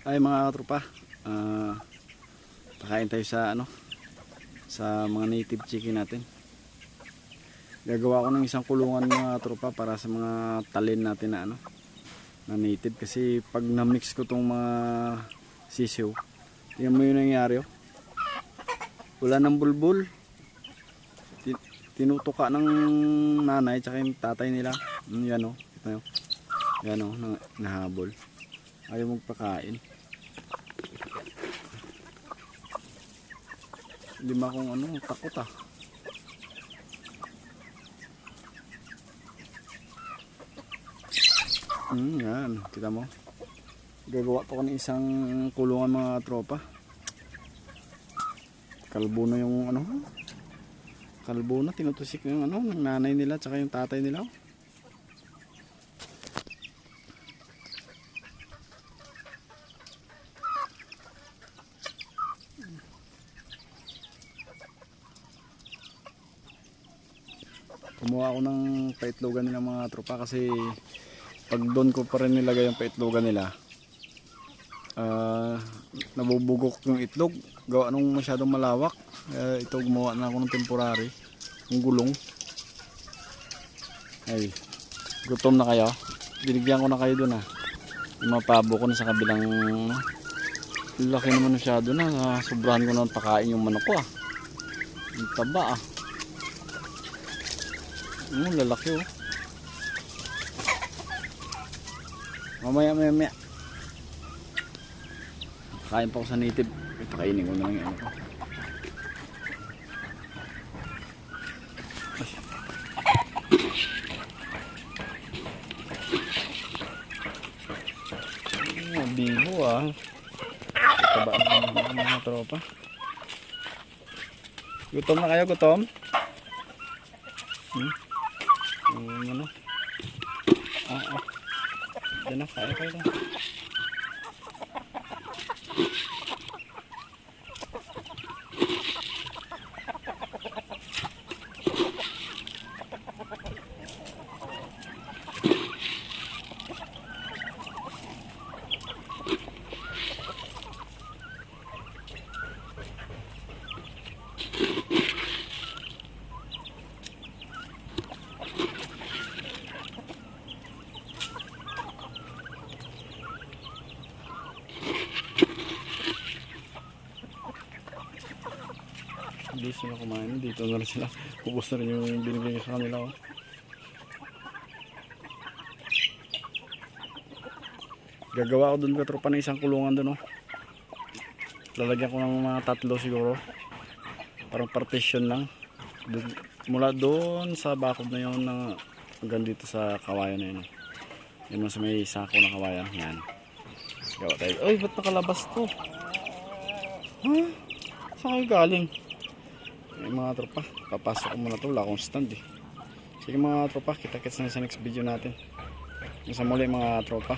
Ay mga tropa, pakain tayo sa sa mga native chicken natin. Gagawa ko ng isang kulungan mga tropa para sa mga talin natin na na native, kasi pag na-mix ko tong mga sisiw, tingnan mo yung nangyari, oh. Wala ng bulbul. Tinutuka ng nanay tsaka yung tatay nila. Yan, oh. Kita nyo? Yan, oh, nahabol. Ayaw magpakain. Lima kong takot ah. Yan, kita mo. Gagawa pa ko ng isang kulungan mga tropa. Kalbo na yung kalbo na, tinutusik yung ng nanay nila tsaka yung tatay nila. Kumuha ako ng paitlogan nila mga tropa, kasi pag doon ko pa rin nilagay yung paitlogan nila, nabubugok yung itlog gawa nung masyadong malawak. Ito, gumawa na ako ng temporary, yung gulong. Ay, gutom na kayo? Binigyan ko na kayo doon yung mapabo ko na sa kabilang. Laki naman masyado na, sobrahan ko na pakain yung manok ko yung taba lalaki mamaya kain pa ko sa native. Pakainin ko na lang yung ko. Bibo taba ng mga tropa. Gutom na kayo, gutom? Yan na, kaya kayo. Hindi sila kumain, dito na rin sila. Ubus na rin yung binigay sa kanila. Gagawa ko dun katropa ng isang kulungan dun. Lalagyan ko ng mga 3 siguro, parang partition lang mula doon sa bakod na yun hanggang dito sa kawayan na yun. Yun mo sa may sako na kawayan. Yan, gawa tayo. Ay, ba't nakalabas to? Saan kayo galing? Mga tropa, papasok ko muna to, wala akong stand Sige mga tropa, kita-kits na sa next video natin. Sa muli mga tropa.